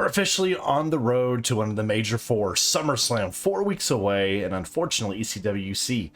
officially on the road to one of the major four, SummerSlam, 4 weeks away, and unfortunately ECWC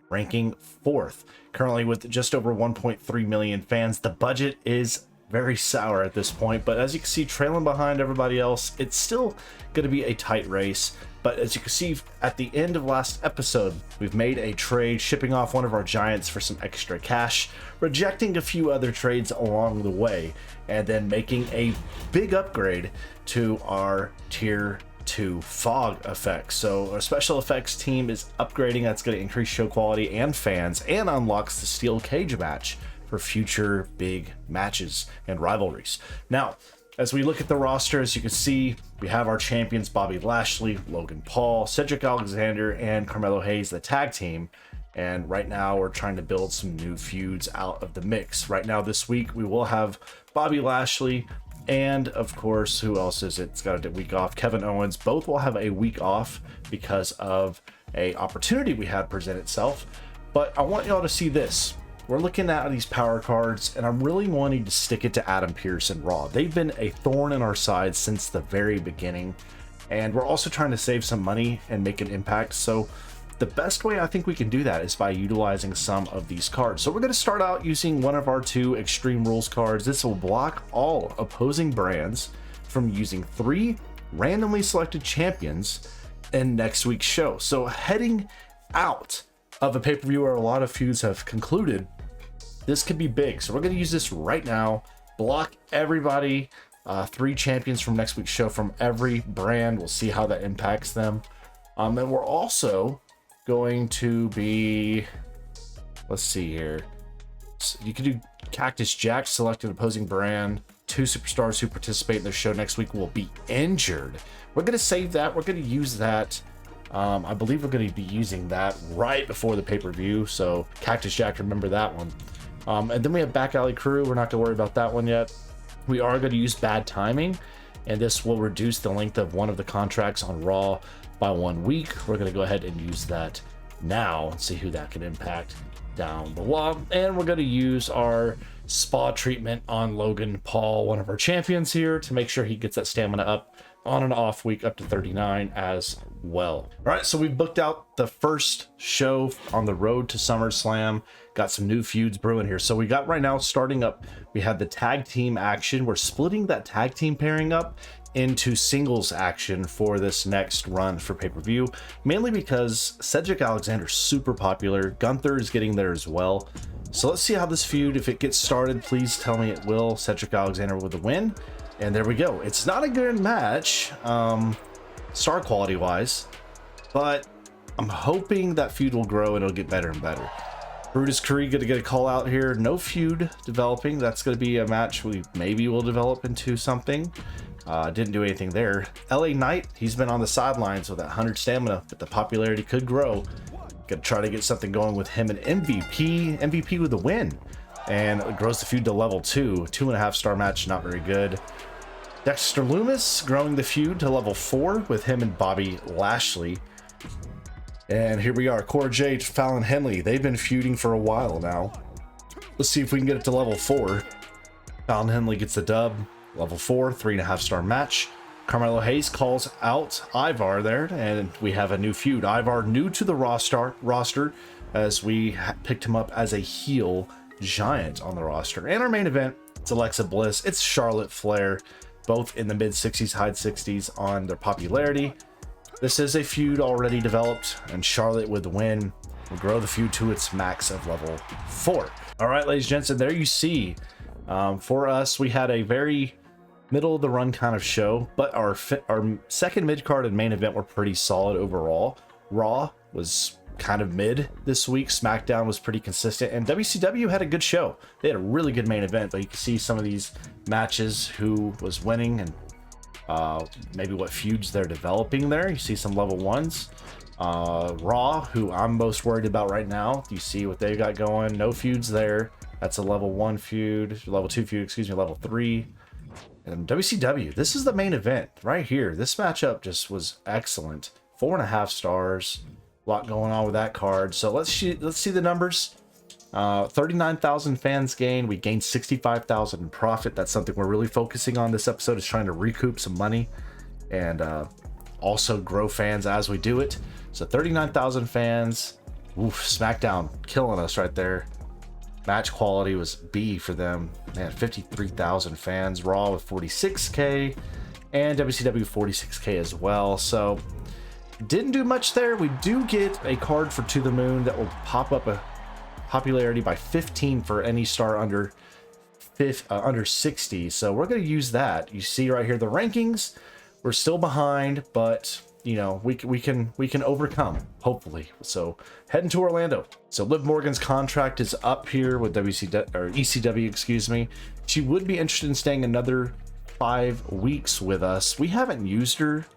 ranking 4th. Currently with just over 1.3 million fans, the budget is very sour at this point, but as you can see, trailing behind everybody else, it's still going to be a tight race. But as you can see at the end of last episode, we've made a trade, shipping off one of our giants for some extra cash, rejecting a few other trades along the way, and then making a big upgrade to our tier 2 fog effects. So our special effects team is upgrading. That's going to increase show quality and fans, and unlocks the steel cage match for future big matches and rivalries. Now, as we look at the roster, as you can see, we have our champions Bobby Lashley, Logan Paul, Cedric Alexander, and Carmelo Hayes, the tag team. And right now we're trying to build some new feuds out of the mix. Right now this week we will have Bobby Lashley and, of course, who else is it? It's got a week off. Kevin Owens. Both will have a week off because of a opportunity we had present itself. But I want y'all to see this. We're looking at these power cards, and I'm really wanting to stick it to Adam Pearce and Raw. They've been a thorn in our side since the very beginning, and we're also trying to save some money and make an impact. So the best way I think we can do that is by utilizing some of these cards. So we're going to start out using one of our 2 Extreme Rules cards. This will block all opposing brands from using 3 randomly selected champions in next week's show. So heading out of a pay-per-view where a lot of feuds have concluded, this could be big. So we're going to use this right now, block everybody, 3 champions from next week's show from every brand. We'll see how that impacts them. And we're also going to be, let's see here. So you can do Cactus Jack, select an opposing brand. 2 superstars who participate in the show next week will be injured. We're going to save that. We're going to use that. I believe we're going to be using that right before the pay-per-view. So Cactus Jack, remember that one. And then we have Back Alley Crew. We're not going to worry about that one yet. We are going to use Bad Timing, and this will reduce the length of one of the contracts on Raw by 1 week. We're going to go ahead and use that now and see who that can impact down the line. And we're going to use our spa treatment on Logan Paul, one of our champions here, to make sure he gets that stamina up on an off week up to 39 as well. All right, so we booked out the first show on the road to SummerSlam. Got some new feuds brewing here. So we got right now starting up, we had the tag team action. We're splitting that tag team pairing up into singles action for this next run for pay-per-view, mainly because Cedric Alexander is super popular. Gunther is getting there as well. So let's see how this feud, if it gets started, please tell me it will. Cedric Alexander with a win. And there we go. It's not a good match, star quality wise, but I'm hoping that feud will grow and it'll get better and better. Brutus Curry gonna get a call out here. No feud developing. That's gonna be a match we maybe will develop into something. Didn't do anything there. LA Knight, he's been on the sidelines with that 100 stamina, but the popularity could grow. Gonna try to get something going with him and MVP. MVP with the win. And it grows the feud to level 2. 2.5 star match, not very good. Dexter Lumis growing the feud to level 4 with him and Bobby Lashley. And here we are, Cora Jade, Fallon Henley. They've been feuding for a while now. Let's see if we can get it to level 4. Fallon Henley gets the dub. Level 4, 3.5 star match. Carmelo Hayes calls out Ivar there, and we have a new feud. Ivar new to the roster as we picked him up as a heel giant on the roster. And our main event, it's Alexa Bliss, it's Charlotte Flair, both in the mid 60s, high 60s on their popularity. This is a feud already developed, and Charlotte with the win will grow the feud to its max of level 4. All right, ladies and gents, and there you see, for us, we had a very middle of the run kind of show, but our second mid card and main event were pretty solid overall. Raw was kind of mid this week. SmackDown was pretty consistent, and WCW had a good show. They had a really good main event, but you can see some of these matches, who was winning and maybe what feuds they're developing there. You see some level 1s. Raw, who I'm most worried about right now. You see what they got going. No feuds there. That's a level 1 feud, level 2 feud, excuse me, level 3. And WCW, this is the main event right here. This matchup just was excellent. 4.5 stars. A lot going on with that card. So let's see the numbers. 39,000 fans gained. We gained 65,000 in profit. That's something we're really focusing on this episode, is trying to recoup some money and also grow fans as we do it. So 39,000 fans. Oof, SmackDown killing us right there. Match quality was B for them. Man, 53,000 fans. Raw with 46K and WCW 46K as well. So didn't do much there. We do get a card for To the Moon that will pop up a popularity by 15 for any star under 60. So we're going to use that. You see right here the rankings. We're still behind, but you know, we can overcome, hopefully. So heading to Orlando. So Liv Morgan's contract is up here with ECW, excuse me. She would be interested in staying another 5 weeks with us. We haven't used her.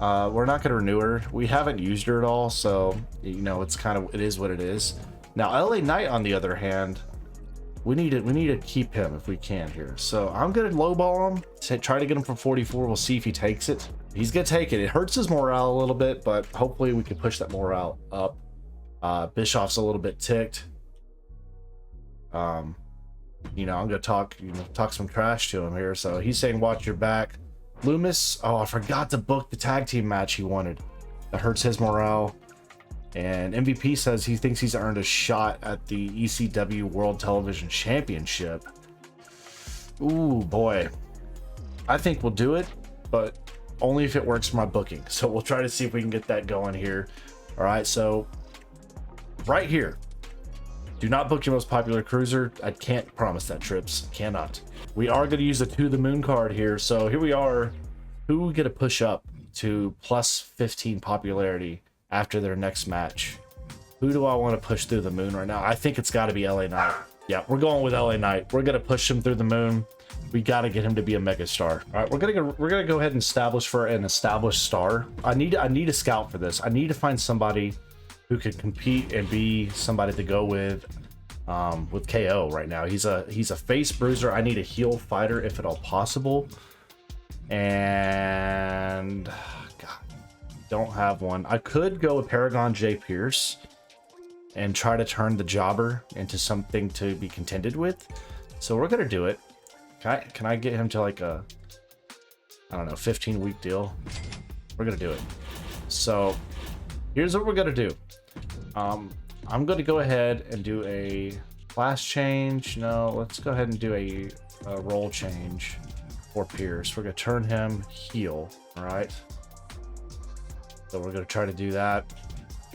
We're not going to renew her. We haven't used her at all, so you know, it is what it is. Now LA Knight, on the other hand, we need to keep him if we can here. So I'm gonna lowball him, try to get him for 44. We'll see if he takes it. He's gonna take it. It hurts his morale a little bit, but hopefully we can push that morale up. Bischoff's a little bit ticked. You know, I'm gonna talk some trash to him here. So he's saying, watch your back. Loomis, oh, I forgot to book the tag team match he wanted. That hurts his morale. And MVP says he thinks he's earned a shot at the ECW World Television Championship. Ooh, boy. I think we'll do it, but only if it works for my booking. So we'll try to see if we can get that going here. All right, so right here. Do not book your most popular cruiser. I can't promise that, Trips. Cannot. We are going to use a To the Moon card here. So here we are. Who we get to push up to plus 15 popularity after their next match? Who do I want to push through the moon right now? I think it's got to be LA Knight. Yeah, we're going with LA Knight. We're going to push him through the moon. We got to get him to be a mega star. All right, we're going to go ahead and establish for an established star. I need a scout for this. I need to find somebody who could compete and be somebody to go with KO right now. He's a face bruiser. I need a heel fighter if at all possible. And don't have one. I could go with Paragon J. Pierce and try to turn the jobber into something to be contended with. So we're gonna do it. Can I get him to like a, I don't know, 15-week deal? We're gonna do it. So here's what we're gonna do. I'm gonna go ahead and do a class change. No, let's go ahead and do a role change for Pierce. We're gonna turn him heel. All right. So we're going to try to do that.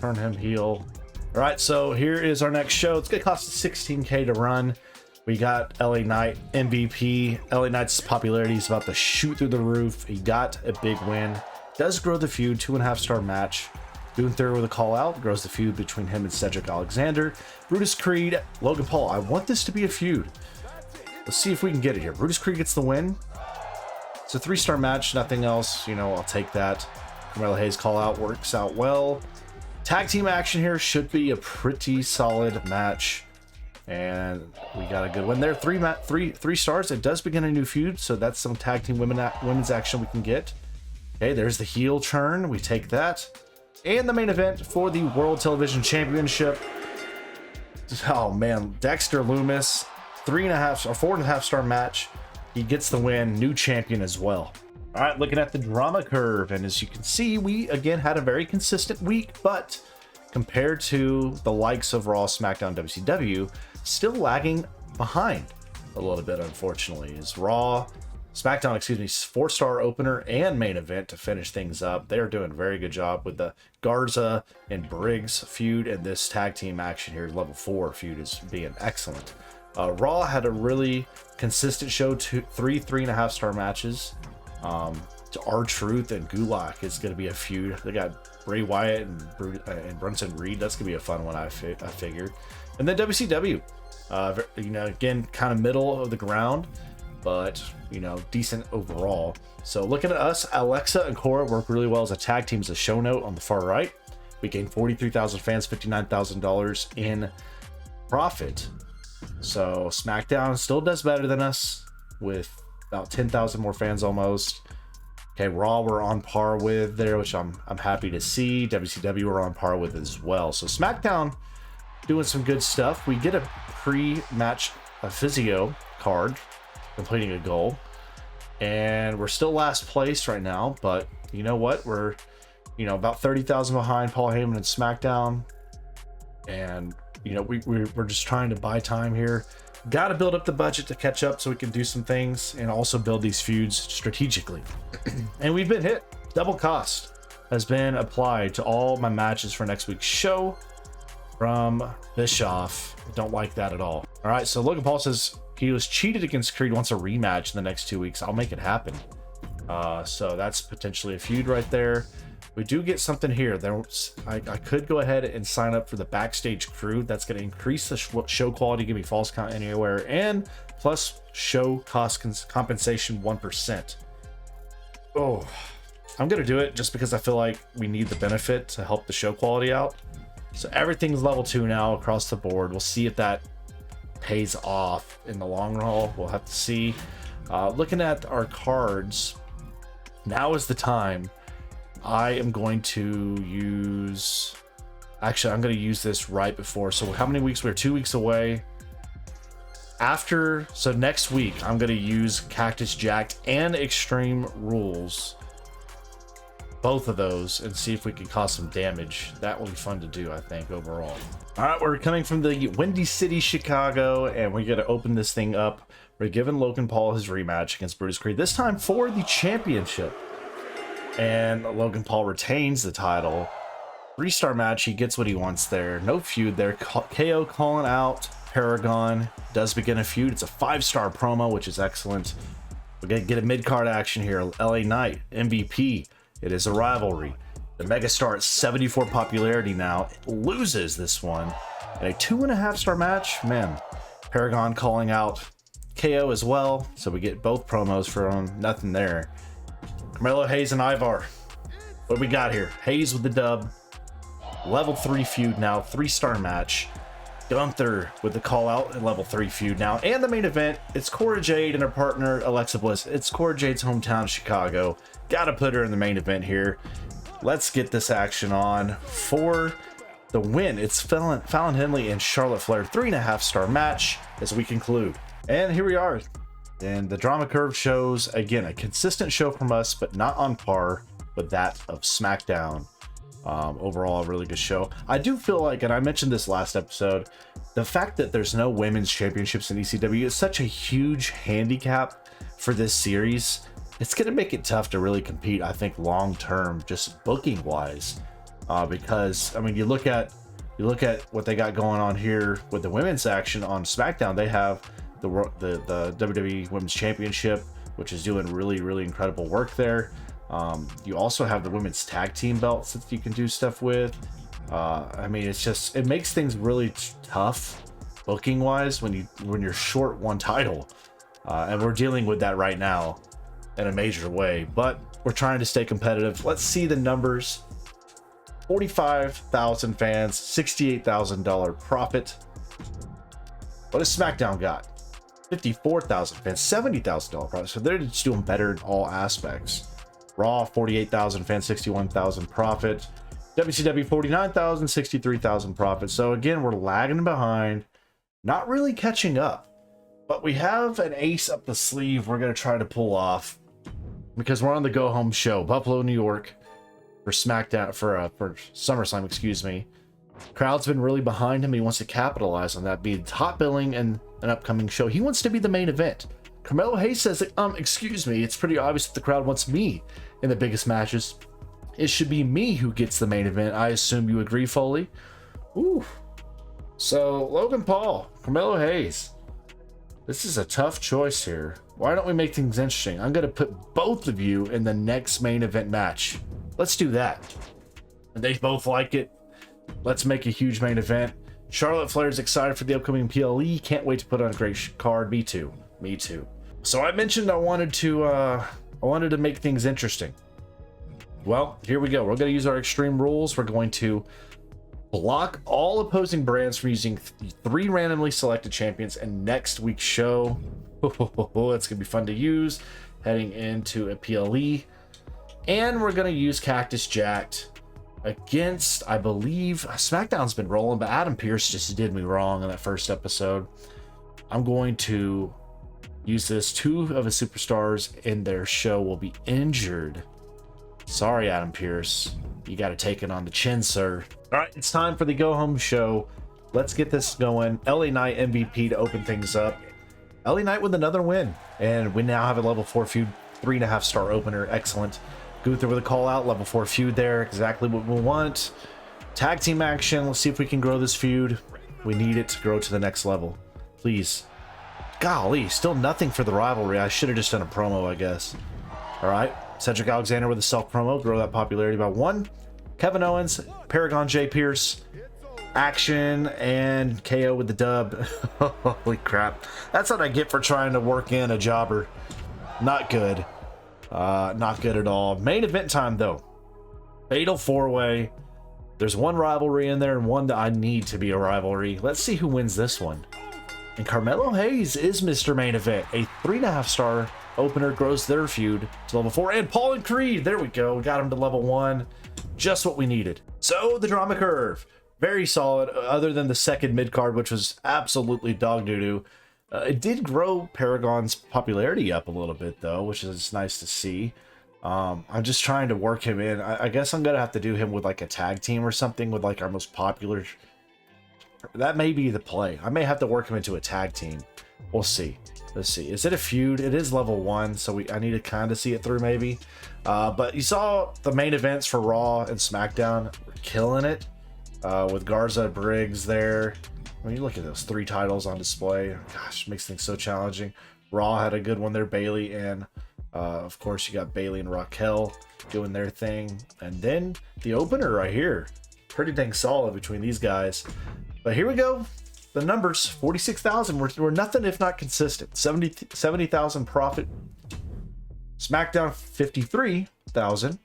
Turn him heel. All right, so here is our next show. It's going to cost us 16K to run. We got LA Knight MVP. LA Knight's popularity is about to shoot through the roof. He got a big win. Does grow the feud, 2.5-star match. Gunther with a call out. Grows the feud between him and Cedric Alexander. Brutus Creed, Logan Paul. I want this to be a feud. Let's see if we can get it here. Brutus Creed gets the win. It's a 3-star match, nothing else. You know, I'll take that. Carmelo Hayes call out works out well. Tag team action here should be a pretty solid match, and we got a good one there. Three stars. It does begin a new feud, so that's some tag team women's action we can get. Okay, there's the heel turn. We take that, and the main event for the World Television Championship. Oh man, Dexter Loomis, 3.5 or 4.5-star match. He gets the win. New champion as well. All right, looking at the drama curve, and as you can see, we again had a very consistent week, but compared to the likes of Raw, SmackDown, WCW, still lagging behind a little bit, unfortunately. Is Raw, SmackDown, excuse me, 4-star opener and main event to finish things up. They are doing a very good job with the Garza and Briggs feud, and this tag team action here, level 4 feud, is being excellent. Raw had a really consistent show, 3.5-star matches. R-Truth and Gulak is going to be a feud. They got Bray Wyatt and Brunson Reed. That's going to be a fun one, I figured. And then WCW, you know, again, kind of middle of the ground, but, you know, decent overall. So looking at us, Alexa and Cora work really well as a tag team as a show note on the far right. We gained 43,000 fans, $59,000 in profit. So SmackDown still does better than us with about 10,000 more fans almost. Okay, Raw we're on par with there, which I'm happy to see. WCW we're on par with as well. So SmackDown doing some good stuff. We get a pre-match physio card, completing a goal. And we're still last place right now, but you know what? We're, about 30,000 behind Paul Heyman and SmackDown. And, we're just trying to buy time here. Got to build up the budget to catch up so we can do some things and also build these feuds strategically. And we've been hit. Double cost has been applied to all my matches for next week's show from Bischoff. Don't like that at all. All right, so Logan Paul says he was cheated against Creed, wants a rematch in the next 2 weeks. I'll make it happen. So that's potentially a feud right there. We do get something here. I could go ahead and sign up for the backstage crew. That's going to increase the show quality, give me false count anywhere, and plus show cost compensation 1%. Oh, I'm going to do it just because I feel like we need the benefit to help the show quality out. So everything's level 2 now across the board. We'll see if that pays off in the long haul. We'll have to see. Looking at our cards, now is the time. I am going to use, actually I'm going to use this right before. So how many weeks? We're 2 weeks away. So next week I'm going to use Cactus Jacked and Extreme Rules, both of those, and see if we can cause some damage. That will be fun to do, I think, overall. All right, we're coming from the Windy City, Chicago, and we're going to open this thing up. We're giving Logan Paul his rematch against Brutus Creed, this time for the championship. And Logan Paul retains the title. 3-star match, he gets what he wants there. No feud there. KO calling out Paragon. Does begin a feud. It's a 5-star promo, which is excellent. We're going to get a mid-card action here. LA Knight, MVP. It is a rivalry. The megastar at 74 popularity now loses this one. And a 2.5-star match, man. Paragon calling out KO as well. So we get both promos from nothing there. Carmelo Hayes and Ivar. What do we got here? Hayes with the dub. Level 3 feud now. 3-star match. Gunther with the call out and level 3 feud now. And the main event, it's Cora Jade and her partner Alexa Bliss. It's Cora Jade's hometown, Chicago. Gotta put her in the main event here. Let's get this action on for the win. It's Fallon Henley and Charlotte Flair. 3.5-star match as we conclude. And here we are. And the drama curve shows, again, a consistent show from us, but not on par with that of SmackDown. Overall, a really good show. I do feel like, and I mentioned this last episode, the fact that there's no women's championships in ECW is such a huge handicap for this series. It's going to make it tough to really compete, I think, long term, just booking wise, because I mean, you look at what they got going on here with the women's action on SmackDown. They have the WWE Women's Championship, which is doing really incredible work there. You also have the women's tag team belts that you can do stuff with. I mean, it makes things really tough booking wise when you're short one title, and we're dealing with that right now in a major way, but we're trying to stay competitive. Let's see the numbers. 45,000 fans, $68,000 profit. What has SmackDown got? 54,000 fans, $70,000 profit. So they're just doing better in all aspects. Raw, 48,000 fans, 61,000 profit. WCW, 49,000, 63,000 profit. So again, we're lagging behind, not really catching up, but we have an ace up the sleeve we're going to try to pull off, because we're on the go home show, Buffalo, New York, for SmackDown, for SummerSlam, excuse me. Crowd's been really behind him. He wants to capitalize on that, be top billing in an upcoming show. He wants to be the main event. Carmelo Hayes says, excuse me, it's pretty obvious that the crowd wants me in the biggest matches. It should be me who gets the main event. I assume you agree, Foley? Ooh. So, Logan Paul, Carmelo Hayes. This is a tough choice here. Why don't we make things interesting? I'm going to put both of you in the next main event match. Let's do that. And they both like it. Let's make a huge main event. Charlotte Flair's excited for the upcoming PLE. Can't wait to put on a great card. Me too. Me too. So I mentioned I wanted to make things interesting. Well, here we go. We're going to use our extreme rules. We're going to block all opposing brands from using 3 randomly selected champions in next week's show. It's going to be fun to use heading into a PLE. And we're going to use Cactus Jacked against, I believe, SmackDown's been rolling, but Adam Pearce just did me wrong in that first episode. I'm going to use this. 2 of his superstars in their show will be injured. Sorry, Adam Pearce. You got to take it on the chin, sir. All right, it's time for the go-home show. Let's get this going. LA Knight MVP to open things up. LA Knight with another win. And we now have a level 4 feud, 3.5-star opener. Excellent. Gunther with a call out, level 4 feud there. Exactly what we want. Tag team action. Let's see if we can grow this feud. We need it to grow to the next level. Please. Golly, still nothing for the rivalry. I should have just done a promo, I guess. All right. Cedric Alexander with a self promo. Grow that popularity by 1. Kevin Owens, Paragon J. Pierce. Action and KO with the dub. Holy crap. That's what I get for trying to work in a jobber. Not good. Not good at all. Main event time, though. Fatal 4-way. There's one rivalry in there and one that I need to be a rivalry. Let's see who wins this one. And Carmelo Hayes is Mr. Main Event. A 3.5-star opener grows their feud to level 4. And Paul and Creed. There we go. We got him to level 1. Just what we needed. So, the drama curve. Very solid, other than the second mid-card, which was absolutely dog doo-doo. It did grow Paragon's popularity up a little bit, though, which is nice to see. I'm just trying to work him in. I guess I'm going to have to do him with, like, a tag team or something with, like, our most popular... That may be the play. I may have to work him into a tag team. We'll see. Let's see. Is it a feud? It is level 1, so I need to kind of see it through, maybe. But you saw the main events for Raw and SmackDown. We're killing it. With Garza Briggs there. When you look at those 3 titles on display, gosh, makes things so challenging. Raw had a good one there, Bailey, and of course you got Bailey and Raquel doing their thing. And then the opener right here. Pretty dang solid between these guys. But here we go. The numbers, 46,000. We're nothing if not consistent. 70,000 profit. SmackDown, 53,000.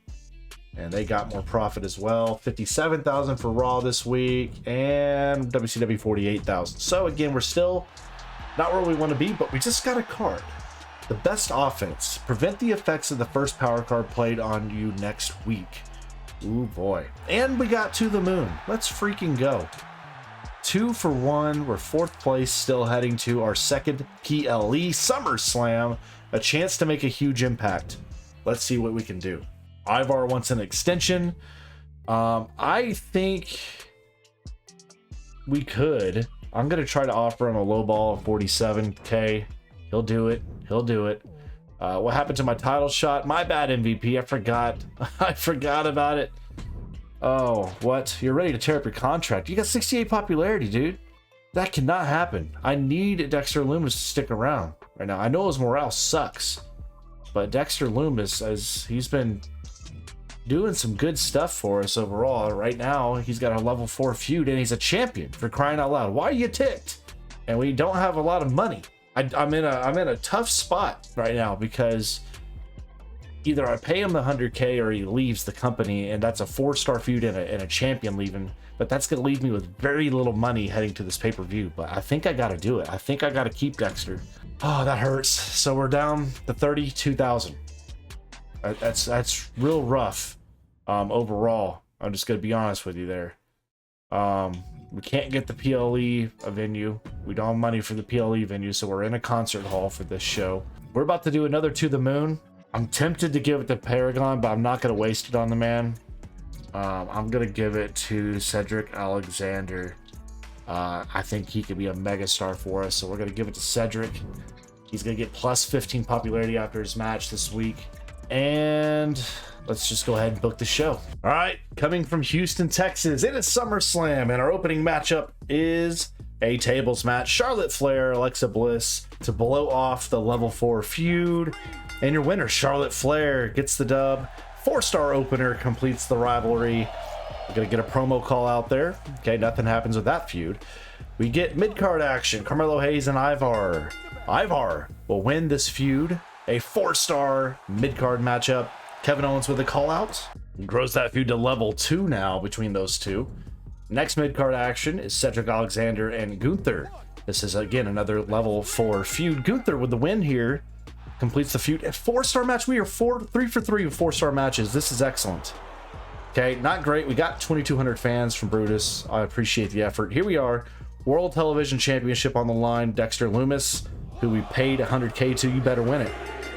And they got more profit as well. 57,000 for Raw this week. And WCW 48,000. So again, we're still not where we want to be, but we just got a card. The best offense. Prevent the effects of the first power card played on you next week. Ooh boy. And we got To the Moon. Let's freaking go. 2 for 1. We're 4th place, still heading to our second PLE SummerSlam. A chance to make a huge impact. Let's see what we can do. Ivar wants an extension. I think we could. I'm going to try to offer him a low ball of 47K. He'll do it. He'll do it. What happened to my title shot? My bad, MVP. I forgot. I forgot about it. Oh, what? You're ready to tear up your contract. You got 68 popularity, dude. That cannot happen. I need Dexter Lumis to stick around right now. I know his morale sucks, but Dexter Lumis, he's been doing some good stuff for us overall. Right now, he's got a level 4 feud, and he's a champion, for crying out loud. Why are you ticked? And we don't have a lot of money. I'm in a tough spot right now because either I pay him the 100K or he leaves the company, and that's a 4-star feud and a champion leaving. But that's going to leave me with very little money heading to this pay-per-view. But I think I got to do it. I think I got to keep Dexter. Oh, that hurts. So we're down to 32,000. That's real rough overall. I'm just going to be honest with you there. We can't get the PLE a venue. We don't have money for the PLE venue, so we're in a concert hall for this show. We're about to do another To the Moon. I'm tempted to give it to Paragon, but I'm not going to waste it on the man. I'm going to give it to Cedric Alexander. I think he could be a megastar for us, so we're going to give it to Cedric. He's going to get plus 15 popularity after his match this week. And let's just go ahead and book the show. All right, coming from Houston, Texas, it is SummerSlam, and our opening matchup is a tables match. Charlotte Flair, Alexa Bliss to blow off the level 4 feud. And your winner, Charlotte Flair, gets the dub. 4-star opener completes the rivalry. We're going to get a promo call out there. Okay, nothing happens with that feud. We get mid-card action. Carmelo Hayes and Ivar. Ivar will win this feud. A 4-star mid-card matchup. Kevin Owens with a call out. He grows that feud to level 2 now between those two. Next mid-card action is Cedric Alexander and Gunther. This is, again, another level 4 feud. Gunther with the win here completes the feud. A 4-star match. We are 3 for 3 with 4-star matches. This is excellent. Okay, not great. We got 2,200 fans from Brutus. I appreciate the effort. Here we are. World Television Championship on the line. Dexter Lumis, who we paid 100K to. You better win it.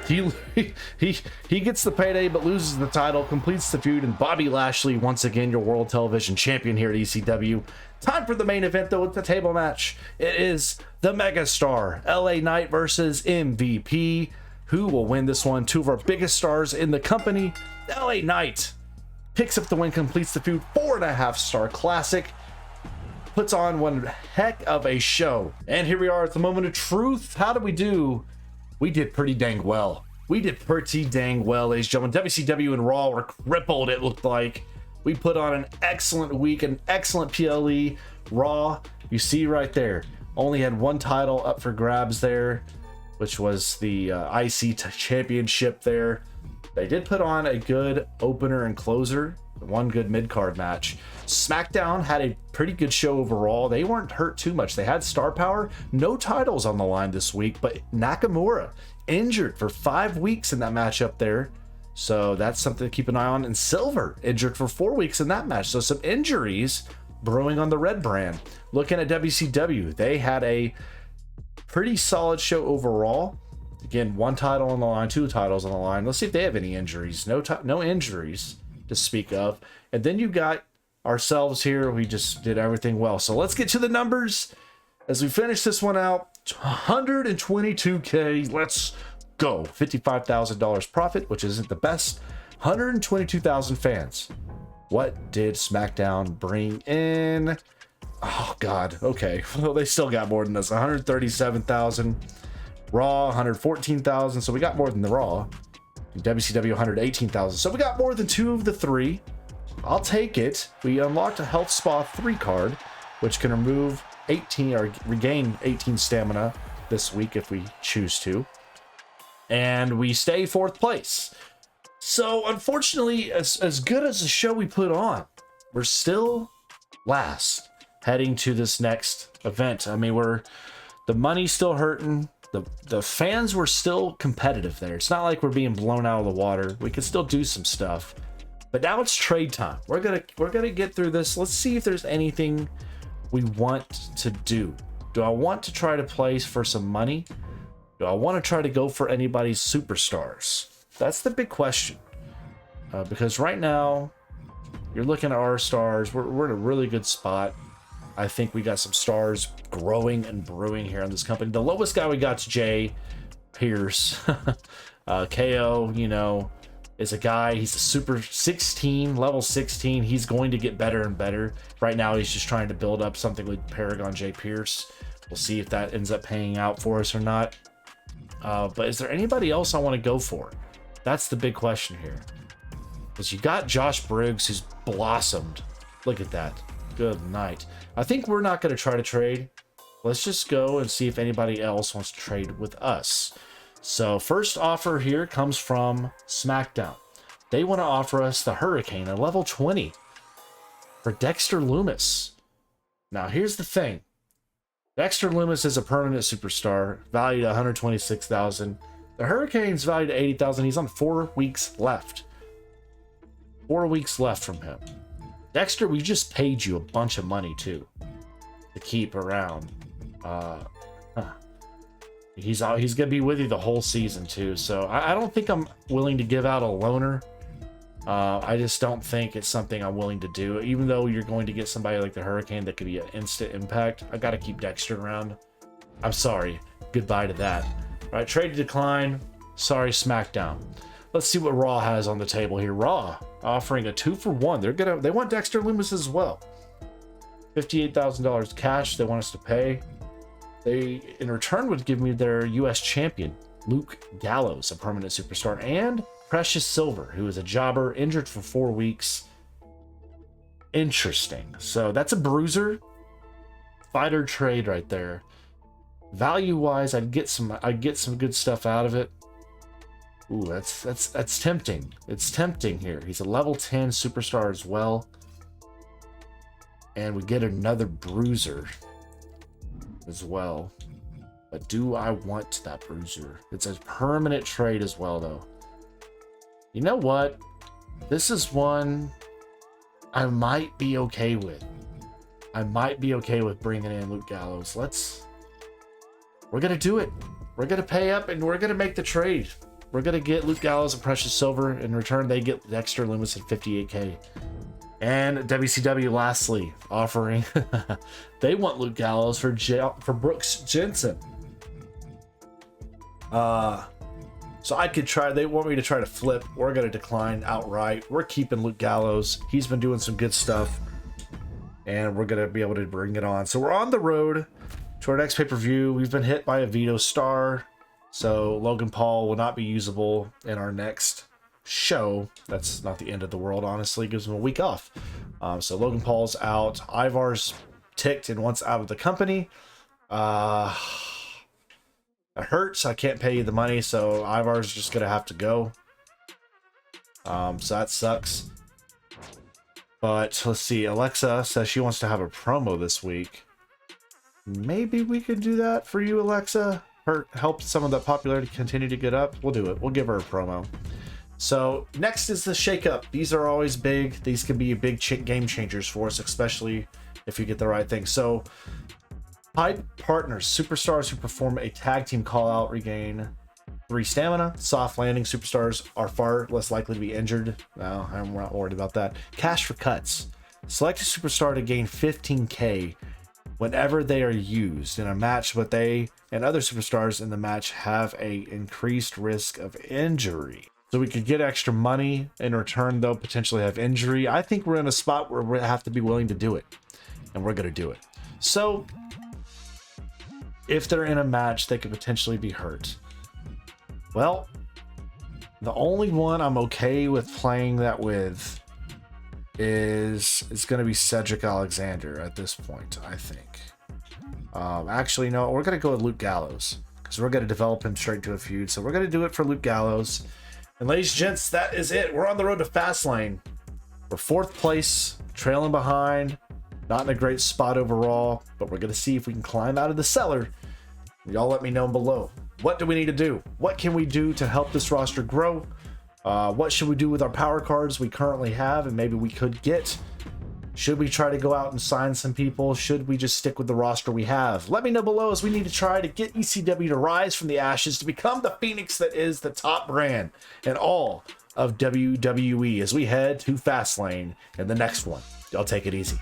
He gets the payday but loses the title, completes the feud, and Bobby Lashley, once again, your World Television Champion here at ECW. Time for the main event, though, with the table match. It is the Megastar, LA Knight versus MVP. Who will win this one? Two of our biggest stars in the company. LA Knight picks up the win, completes the feud, 4.5-star classic. Puts on one heck of a show. And here we are at the moment of truth. How did we do? We did pretty dang well. We did pretty dang well, ladies and gentlemen. WCW and Raw were crippled, it looked like. We put on an excellent week, an excellent PLE. Raw, you see right there, only had one title up for grabs there, which was the IC Championship there. They did put on a good opener and closer, one good mid-card match. SmackDown had a pretty good show overall. They weren't hurt too much. They had star power. No titles on the line this week, but Nakamura injured for 5 weeks in that matchup there. So that's something to keep an eye on. And Silver injured for 4 weeks in that match. So some injuries brewing on the Red brand. Looking at WCW, they had a pretty solid show overall. Again, one title on the line, two titles on the line. Let's see if they have any injuries. No injuries to speak of. And then you got ourselves here. We just did everything well. So let's get to the numbers as we finish this one out. 122K. Let's go. $55,000 profit, which isn't the best. 122,000 fans. What did SmackDown bring in? Oh, God. Okay. Well, they still got more than us. 137,000. Raw, 114,000. So we got more than the Raw. WCW, 118,000. So we got more than two of the three. I'll take it. We unlocked a Health Spa 3 card, which can remove 18 or regain 18 stamina this week if we choose to. And we stay 4th place. So unfortunately, as good as the show we put on, we're still last heading to this next event. I mean, the money's still hurting. The fans were still competitive there. It's not like we're being blown out of the water. We can still do some stuff. But now it's trade time. We're gonna get through this. Let's see if there's anything we want to do. Do I want to try to play for some money? Do I want to try to go for anybody's superstars? That's the big question. Because right now, you're looking at our stars. We're in a really good spot. I think we got some stars growing and brewing here in this company. The lowest guy we got is Jay Pierce. KO, you know, is a guy. He's a super 16, level 16. He's going to get better and better. Right now, he's just trying to build up something with Paragon Jay Pierce. We'll see if that ends up paying out for us or not. But is there anybody else I want to go for? That's the big question here. Because you got Josh Briggs, who's blossomed. Look at that. Good night. I think we're not going to try to trade. Let's just go and see if anybody else wants to trade with us. So first offer here comes from SmackDown. They want to offer us the Hurricane at level 20 for Dexter Lumis. Now here's the thing. Dexter Lumis is a permanent superstar, valued at 126,000. The Hurricane's valued at 80,000. He's on 4 weeks left. 4 weeks left from him. Dexter, we just paid you a bunch of money too to keep around. He's gonna be with you the whole season too. So I don't think I'm willing to give out a loaner. I just don't think it's something I'm willing to do. Even though you're going to get somebody like the Hurricane that could be an instant impact, I got to keep Dexter around. I'm sorry. Goodbye to that. All right, trade to decline. Sorry, SmackDown. Let's see what Raw has on the table here. Raw offering a 2-for-1. They want Dexter Lumis as well. $58,000 cash they want us to pay. They, in return, would give me their U.S. champion, Luke Gallows, a permanent superstar, and Precious Silver, who is a jobber, injured for 4 weeks. Interesting. So that's a bruiser. Fighter trade right there. Value-wise, I'd get some good stuff out of it. Ooh, that's tempting. It's tempting here. He's a level 10 superstar as well. And we get another bruiser as well. But do I want that bruiser? It's a permanent trade as well, though. You know what? This is one I might be okay with. I might be okay with bringing in Luke Gallows. We're going to do it. We're going to pay up and we're going to make the trade. We're going to get Luke Gallows and Precious Silver. In return, they get Dexter Loomis at 58K. And WCW lastly offering, they want Luke Gallows for Brooks Jensen. So I could try, they want me to try to flip. We're going to decline outright. We're keeping Luke Gallows. He's been doing some good stuff. And we're going to be able to bring it on. So we're on the road to our next pay-per-view. We've been hit by a veto star. So Logan Paul will not be usable in our next show. That's not the end of the world, honestly. It gives him a week off. So Logan Paul's out. Ivar's ticked and wants out of the company. It hurts. I can't pay you the money, so Ivar's just going to have to go. So that sucks. But let's see. Alexa says she wants to have a promo this week. Maybe we could do that for you, Alexa. Help some of the popularity continue to get up. We'll do it. We'll give her a promo. So next is the shakeup. These are always big. These can be big game changers for us, especially if you get the right thing. So Pied partners, superstars who perform a tag team call out regain 3 stamina. Soft landing superstars are far less likely to be injured. No, I'm not worried about that. Cash for cuts. Select a superstar to gain 15k whenever they are used in a match, but they and other superstars in the match have a increased risk of injury. So we could get extra money in return, though potentially have injury. I think we're in a spot where we have to be willing to do it, and we're going to do it. So if they're in a match, they could potentially be hurt. Well, the only one I'm okay with playing that with is it's going to be Cedric Alexander at this point, I think. Actually, no, we're going to go with Luke Gallows because we're going to develop him straight to a feud. So we're going to do it for Luke Gallows. And ladies and gents, that is it. We're on the road to Fastlane. We're 4th place, trailing behind. Not in a great spot overall, but we're going to see if we can climb out of the cellar. Y'all let me know below. What do we need to do? What can we do to help this roster grow? What should we do with our power cards we currently have and maybe we could get? Should we try to go out and sign some people? Should we just stick with the roster we have? Let me know below, as we need to try to get ECW to rise from the ashes to become the phoenix that is the top brand in all of WWE as we head to Fastlane in the next one. Y'all take it easy.